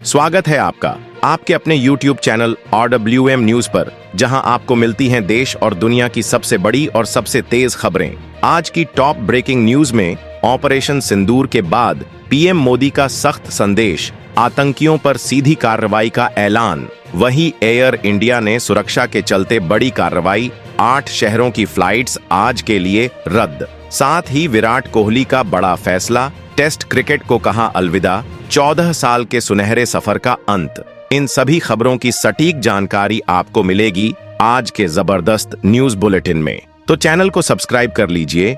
स्वागत है आपका आपके अपने YouTube चैनल RWM न्यूज पर, जहां आपको मिलती हैं देश और दुनिया की सबसे बड़ी और सबसे तेज खबरें। आज की टॉप ब्रेकिंग न्यूज में ऑपरेशन सिंदूर के बाद पीएम मोदी का सख्त संदेश, आतंकियों पर सीधी कार्रवाई का ऐलान। वहीं एयर इंडिया ने सुरक्षा के चलते बड़ी कार्रवाई, 8 शहरों की फ्लाइट्स आज के लिए रद्द। साथ ही विराट कोहली का बड़ा फैसला, टेस्ट क्रिकेट को कहा अलविदा, 14 साल के सुनहरे सफर का अंत। इन सभी खबरों की सटीक जानकारी आपको मिलेगी आज के जबरदस्त न्यूज बुलेटिन में, तो चैनल को सब्सक्राइब कर लीजिए।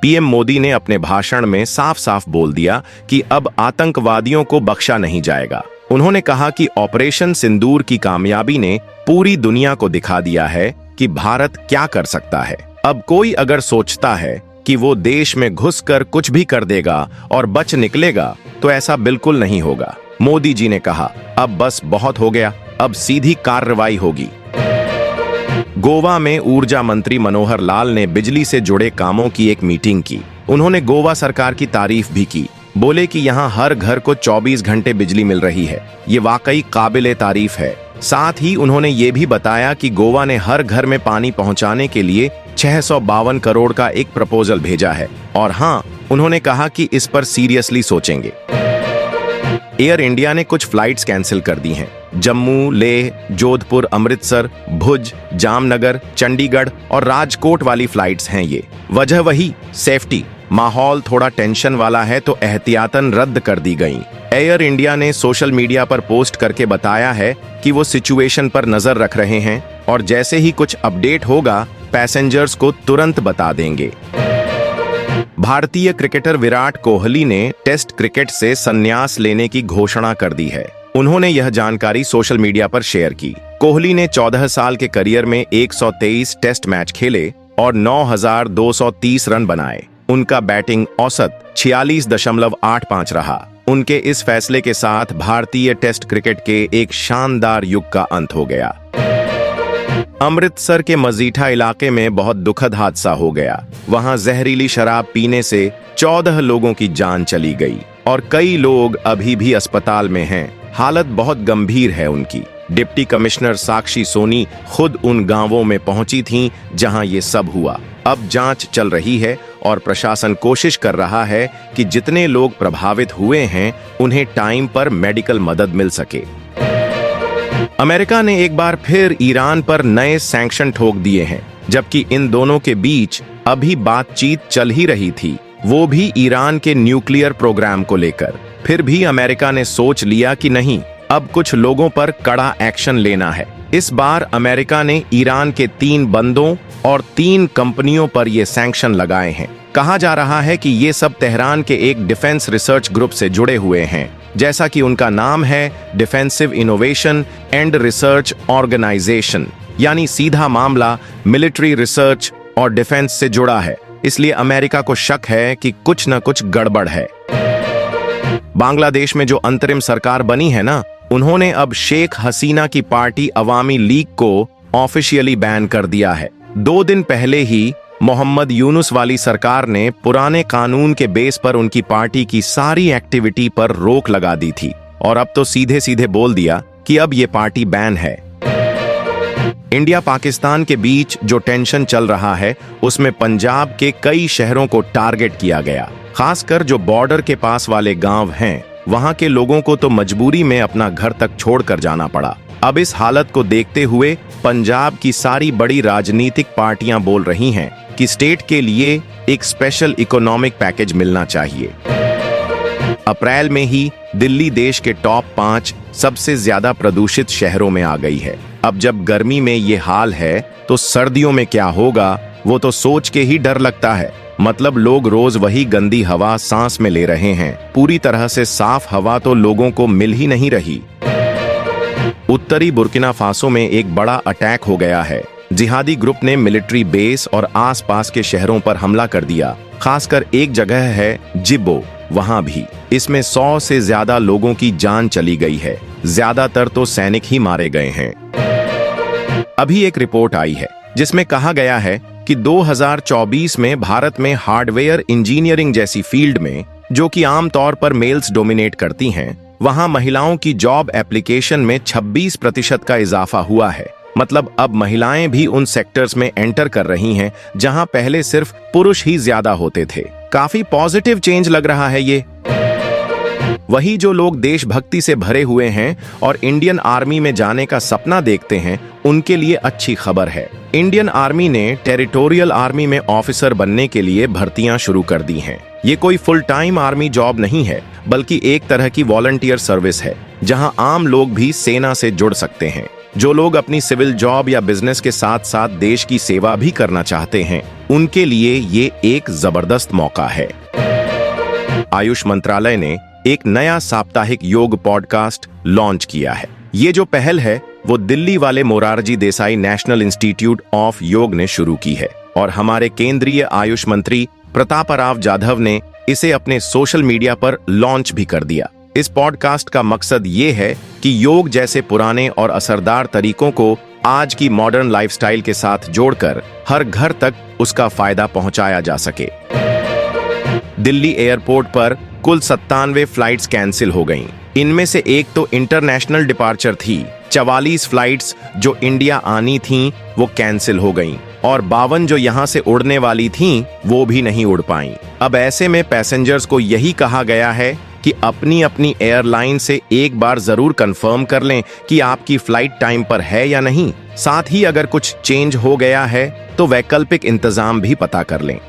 पीएम मोदी ने अपने भाषण में साफ साफ बोल दिया कि अब आतंकवादियों को बख्शा नहीं जाएगा। उन्होंने कहा कि ऑपरेशन सिंदूर की कामयाबी ने पूरी दुनिया को दिखा दिया है कि भारत क्या कर सकता है। अब कोई अगर सोचता है कि वो देश में घुसकर कुछ भी कर देगा और बच निकलेगा, तो ऐसा बिल्कुल नहीं होगा। मोदी जी ने कहा, अब बस बहुत हो गया, अब सीधी कार्रवाई होगी। गोवा में ऊर्जा मंत्री मनोहर लाल ने बिजली से जुड़े कामों की एक मीटिंग की। उन्होंने गोवा सरकार की तारीफ भी की। बोले कि यहाँ हर घर को 24 घंटे बिजली मिल रही है, ये वाकई काबिले तारीफ है। साथ ही उन्होंने ये भी बताया कि गोवा ने हर घर में पानी पहुंचाने के लिए 652 करोड़ का एक प्रपोजल भेजा है, और हाँ, उन्होंने कहा कि इस पर सीरियसली सोचेंगे। एयर इंडिया ने कुछ फ्लाइट्स कैंसिल कर दी हैं। जम्मू, लेह, जोधपुर, अमृतसर, भुज, जामनगर, चंडीगढ़ और राजकोट वाली फ्लाइट्स हैं ये। वजह वही, सेफ्टी। माहौल थोड़ा टेंशन वाला है तो एहतियातन रद्द कर दी गई। एयर इंडिया ने सोशल मीडिया पर पोस्ट करके बताया है कि वो सिचुएशन पर नजर रख रहे हैं और जैसे ही कुछ अपडेट होगा पैसेंजर्स को तुरंत बता देंगे। भारतीय क्रिकेटर विराट कोहली ने टेस्ट क्रिकेट से संन्यास लेने की घोषणा कर दी है। उन्होंने यह जानकारी सोशल मीडिया पर शेयर की। कोहली ने 14 साल के करियर में 123 टेस्ट मैच खेले और 9,230 रन बनाए। उनका बैटिंग औसत 46.85 रहा। उनके इस फैसले के साथ भारतीय टेस्ट क्रिकेट के एक शानदार युग का अंत हो गया। अमृतसर के मजीठा इलाके में बहुत दुखद हादसा हो गया। वहां जहरीली शराब पीने से 14 लोगों की जान चली गई और कई लोग अभी भी अस्पताल में हैं। हालत बहुत गंभीर है उनकी। डिप्टी कमिश्नर साक्षी सोनी खुद उन गांवों में पहुंची थीं जहां ये सब हुआ। अब जांच चल रही है और प्रशासन कोशिश कर रहा है कि जितने लोग प्रभावित हुए हैं उन्हें टाइम पर मेडिकल मदद मिल सके। अमेरिका ने एक बार फिर ईरान पर नए सैंक्शन ठोक दिए हैं, जबकि इन दोनों के बीच अभी बातचीत चल ही रही थी, वो भी ईरान के न्यूक्लियर प्रोग्राम को लेकर। फिर भी अमेरिका ने सोच लिया कि नहीं, अब कुछ लोगों पर कड़ा एक्शन लेना है। इस बार अमेरिका ने ईरान के 3 बंदों और 3 कंपनियों पर ये सैंक्शन लगाए हैं। कहा जा रहा है कि ये सब तेहरान के एक डिफेंस रिसर्च ग्रुप से जुड़े हुए हैं, जैसा कि उनका नाम है, defensive innovation and research organisation. यानी सीधा मामला मिलिट्री रिसर्च और डिफेंस से जुड़ा है, इसलिए अमेरिका को शक है कि कुछ न कुछ गड़बड़ है। बांग्लादेश में जो अंतरिम सरकार बनी है ना, उन्होंने अब शेख हसीना की पार्टी अवामी लीग को ऑफिशियली बैन कर दिया है। 2 दिन पहले ही मोहम्मद यूनुस वाली सरकार ने पुराने कानून के बेस पर उनकी पार्टी की सारी एक्टिविटी पर रोक लगा दी थी, और अब तो सीधे सीधे बोल दिया कि अब ये पार्टी बैन है। इंडिया पाकिस्तान के बीच जो टेंशन चल रहा है, उसमें पंजाब के कई शहरों को टारगेट किया गया। खासकर जो बॉर्डर के पास वाले गांव हैं, वहां के लोगों को तो मजबूरी में अपना घर तक छोड़कर जाना पड़ा। अब इस हालत को देखते हुए पंजाब की सारी बड़ी राजनीतिक पार्टियां बोल रही हैं कि स्टेट के लिए एक स्पेशल इकोनॉमिक पैकेज मिलना चाहिए। अप्रैल में ही दिल्ली देश के टॉप 5 सबसे ज्यादा प्रदूषित शहरों में आ गई है। अब जब गर्मी में ये हाल है, तो सर्दियों में क्या होगा, वो तो सोच के ही डर लगता है। मतलब लोग रोज वही गंदी हवा सांस में ले रहे हैं। पूरी तरह से साफ हवा तो लोगों को मिल ही नहीं रही। उत्तरी बुर्किना फासो में एक बड़ा अटैक हो गया है। जिहादी ग्रुप ने मिलिट्री बेस और आसपास के शहरों पर हमला कर दिया। खासकर एक जगह है जिब्बो, वहां भी। इसमें 100 से ज्यादा लोगों की जान चली गई है। ज्यादातर तो सैनिक ही मारे गए हैं। अभी एक रिपोर्ट आई है जिसमें कहा गया है कि 2024 में भारत में हार्डवेयर इंजीनियरिंग जैसी फील्ड में, जो कि आमतौर पर मेल्स डोमिनेट करती हैं, वहां महिलाओं की जॉब एप्लीकेशन में 26% का इजाफा हुआ है। मतलब अब महिलाएं भी उन सेक्टर्स में एंटर कर रही हैं जहां पहले सिर्फ पुरुष ही ज्यादा होते थे। काफी पॉजिटिव चेंज लग रहा है ये। वही जो लोग देशभक्ति से भरे हुए हैं और इंडियन आर्मी में जाने का सपना देखते हैं, उनके लिए अच्छी खबर है। इंडियन आर्मी ने टेरिटोरियल आर्मी में ऑफिसर बनने के लिए भर्तियां शुरू कर दी हैं। ये कोई फुल टाइम आर्मी जॉब नहीं है, बल्कि एक तरह की वॉलंटियर सर्विस है, जहां आम लोग भी सेना से जुड़ सकते हैं। जो लोग अपनी सिविल जॉब या बिजनेस के साथ साथ देश की सेवा भी करना चाहते हैं, उनके लिए ये एक जबरदस्त मौका है। आयुष मंत्रालय ने एक नया साप्ताहिक योग पॉडकास्ट लॉन्च किया है। ये जो पहल है वो दिल्ली वाले Morarji Desai national institute of योग ने शुरू की है और हमारे केंद्रीय आयुष मंत्री प्रतापराव जाधव ने इसे अपने सोशल मीडिया पर लॉन्च भी कर दिया। इस पॉडकास्ट का मकसद ये है कि योग जैसे पुराने और असरदार तरीकों को आज की मॉडर्न लाइफस्टाइल के साथ जोड़कर हर घर तक उसका फायदा पहुंचाया जा सके। दिल्ली एयरपोर्ट पर कुल 97 फ्लाइट्स कैंसिल हो गईं। इनमें से एक तो इंटरनेशनल डिपार्चर थी। 44 फ्लाइट्स जो इंडिया आनी थीं वो कैंसिल हो गईं और 52 जो यहां से उड़ने वाली थीं वो भी नहीं उड़ पाईं। अब ऐसे में पैसेंजर्स को यही कहा गया है कि अपनी अपनी एयरलाइन से एक बार जरूर कंफर्म कर लें कि आपकी फ्लाइट टाइम पर है या नहीं। साथ ही अगर कुछ चेंज हो गया है तो वैकल्पिक इंतजाम भी पता कर लें।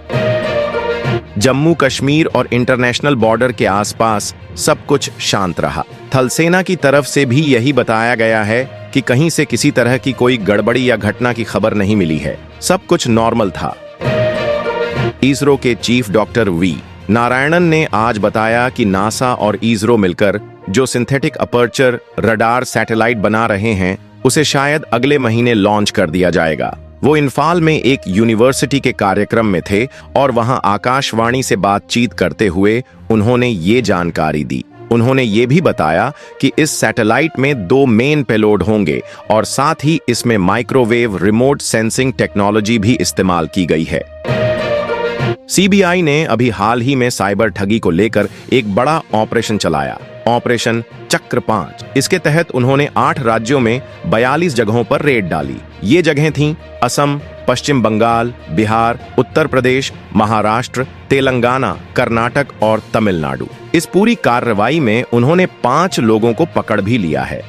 जम्मू कश्मीर और इंटरनेशनल बॉर्डर के आसपास सब कुछ शांत रहा। थल सेना की तरफ से भी यही बताया गया है कि कहीं से किसी तरह की कोई गड़बड़ी या घटना की खबर नहीं मिली है। सब कुछ नॉर्मल था। इसरो के चीफ डॉक्टर वी नारायणन ने आज बताया कि नासा और इसरो मिलकर जो सिंथेटिक अपर्चर रडार सैटेलाइट बना रहे हैं, उसे शायद अगले महीने लॉन्च कर दिया जाएगा। वो इम्फाल में एक यूनिवर्सिटी के कार्यक्रम में थे और वहां आकाशवाणी से बातचीत करते हुए उन्होंने ये जानकारी दी। उन्होंने ये भी बताया कि इस सैटेलाइट में 2 मेन पेलोड होंगे और साथ ही इसमें माइक्रोवेव रिमोट सेंसिंग टेक्नोलॉजी भी इस्तेमाल की गई है। सीबीआई ने अभी हाल ही में साइबर ठगी को लेकर एक बड़ा ऑपरेशन चलाया, ऑपरेशन चक्र 5। इसके तहत उन्होंने 8 राज्यों में 42 जगहों पर रेड डाली। ये जगहें थीं असम, पश्चिम बंगाल, बिहार, उत्तर प्रदेश, महाराष्ट्र, तेलंगाना, कर्नाटक और तमिलनाडु। इस पूरी कार्रवाई में उन्होंने 5 लोगों को पकड़ भी लिया है।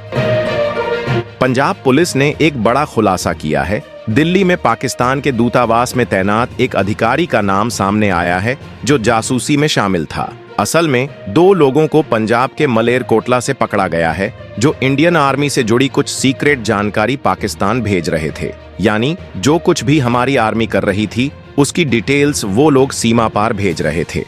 पंजाब पुलिस ने एक बड़ा खुलासा किया है। दिल्ली में पाकिस्तान के दूतावास में तैनात एक अधिकारी का नाम सामने आया है जो जासूसी में शामिल था। असल में 2 लोगों को पंजाब के मलेरकोटला से पकड़ा गया है जो इंडियन आर्मी से जुड़ी कुछ सीक्रेट जानकारी पाकिस्तान भेज रहे थे। यानी जो कुछ भी हमारी आर्मी कर रही थी उसकी डिटेल्स वो लोग सीमा पार भेज रहे थे।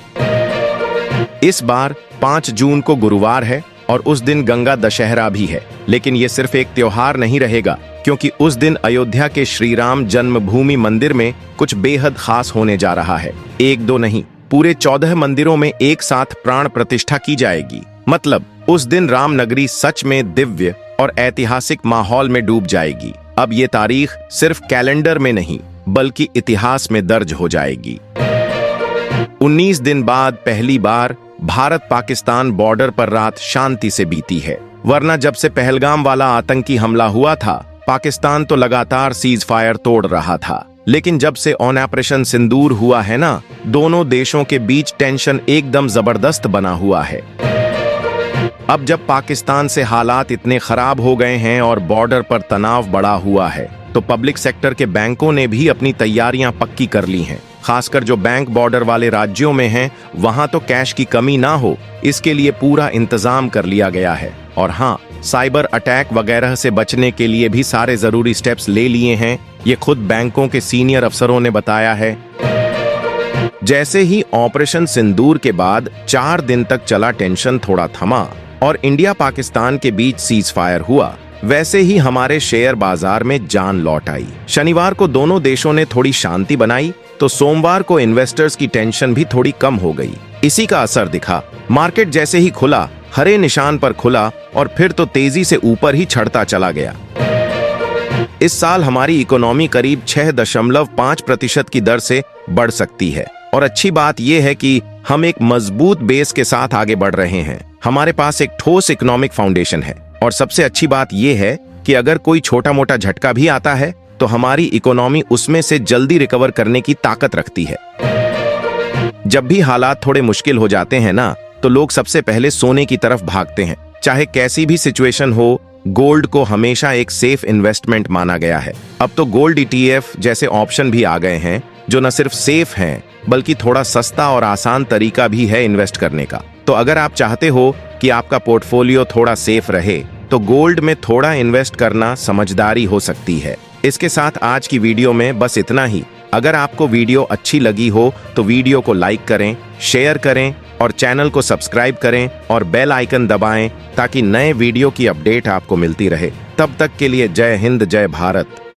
इस बार 5 जून को गुरुवार है और उस दिन गंगा दशहरा भी है। लेकिन ये सिर्फ एक त्योहार नहीं रहेगा, क्योंकि उस दिन अयोध्या के श्री राम जन्मभूमि मंदिर में कुछ बेहद खास होने जा रहा है। 1-2 नहीं, पूरे 14 मंदिरों में एक साथ प्राण प्रतिष्ठा की जाएगी। मतलब उस दिन रामनगरी सच में दिव्य और ऐतिहासिक माहौल में डूब जाएगी। अब ये तारीख सिर्फ कैलेंडर में नहीं बल्कि इतिहास में दर्ज हो जाएगी। 19 दिन बाद पहली बार भारत पाकिस्तान बॉर्डर पर रात शांति से बीती है। वरना जब से पहलगाम वाला आतंकी हमला हुआ था, पाकिस्तान तो लगातार सीज फायर तोड़ रहा था। लेकिन जब से ऑपरेशन सिंदूर हुआ है ना, दोनों देशों के बीच टेंशन एकदम जबरदस्त बना हुआ है। अब जब पाकिस्तान से हालात इतने खराब हो गए हैं और बॉर्डर पर तनाव बढ़ा हुआ है, तो पब्लिक सेक्टर के बैंकों ने भी अपनी तैयारियां पक्की कर ली हैं। खासकर जो बैंक बॉर्डर वाले राज्यों में हैं, वहां तो कैश की कमी ना हो, इसके लिए पूरा इंतजाम कर लिया गया है। और हाँ, साइबर अटैक वगैरह से बचने के लिए भी सारे जरूरी स्टेप्स ले लिए हैं। ये खुद बैंकों के सीनियर अफसरों ने बताया है। जैसे ही ऑपरेशन सिंदूर के बाद 4 दिन तक चला टेंशन थोड़ा थमा और इंडिया पाकिस्तान के बीच सीज फायर हुआ, वैसे ही हमारे शेयर बाजार में जान लौट आई। शनिवार को दोनों देशों ने थोड़ी शांति बनाई तो सोमवार को इन्वेस्टर्स की टेंशन भी थोड़ी कम हो गई। इसी का असर दिखा। मार्केट जैसे ही खुला, हरे निशान पर खुला और फिर तो तेजी से ऊपर ही चढ़ता चला गया। इस साल हमारी इकोनॉमी करीब 6.5% की दर से बढ़ सकती है। और अच्छी बात यह है कि हम एक मजबूत बेस के साथ आगे बढ़ रहे हैं। हमारे पास एक ठोस इकोनॉमिक फाउंडेशन है और सबसे अच्छी बात यह है कि अगर कोई छोटा मोटा झटका भी आता है तो हमारी इकोनॉमी उसमें से जल्दी रिकवर करने की ताकत रखती है। जब भी हालात थोड़े मुश्किल हो जाते हैं ना, तो लोग सबसे पहले सोने की तरफ भागते हैं। चाहे कैसी भी सिचुएशन हो, गोल्ड को हमेशा एक सेफ इन्वेस्टमेंट माना गया है। अब तो गोल्ड ETF जैसे ऑप्शन भी आ गए हैं जो न सिर्फ सेफ हैं बल्कि थोड़ा सस्ता और आसान तरीका भी है इन्वेस्ट करने का। तो अगर आप चाहते हो कि आपका पोर्टफोलियो थोड़ा सेफ रहे तो गोल्ड में थोड़ा इन्वेस्ट करना समझदारी हो सकती है। इसके साथ आज की वीडियो में बस इतना ही। अगर आपको वीडियो अच्छी लगी हो तो वीडियो को लाइक करें, शेयर करें और चैनल को सब्सक्राइब करें और बेल आइकन दबाएं ताकि नए वीडियो की अपडेट आपको मिलती रहे। तब तक के लिए जय हिंद, जय भारत।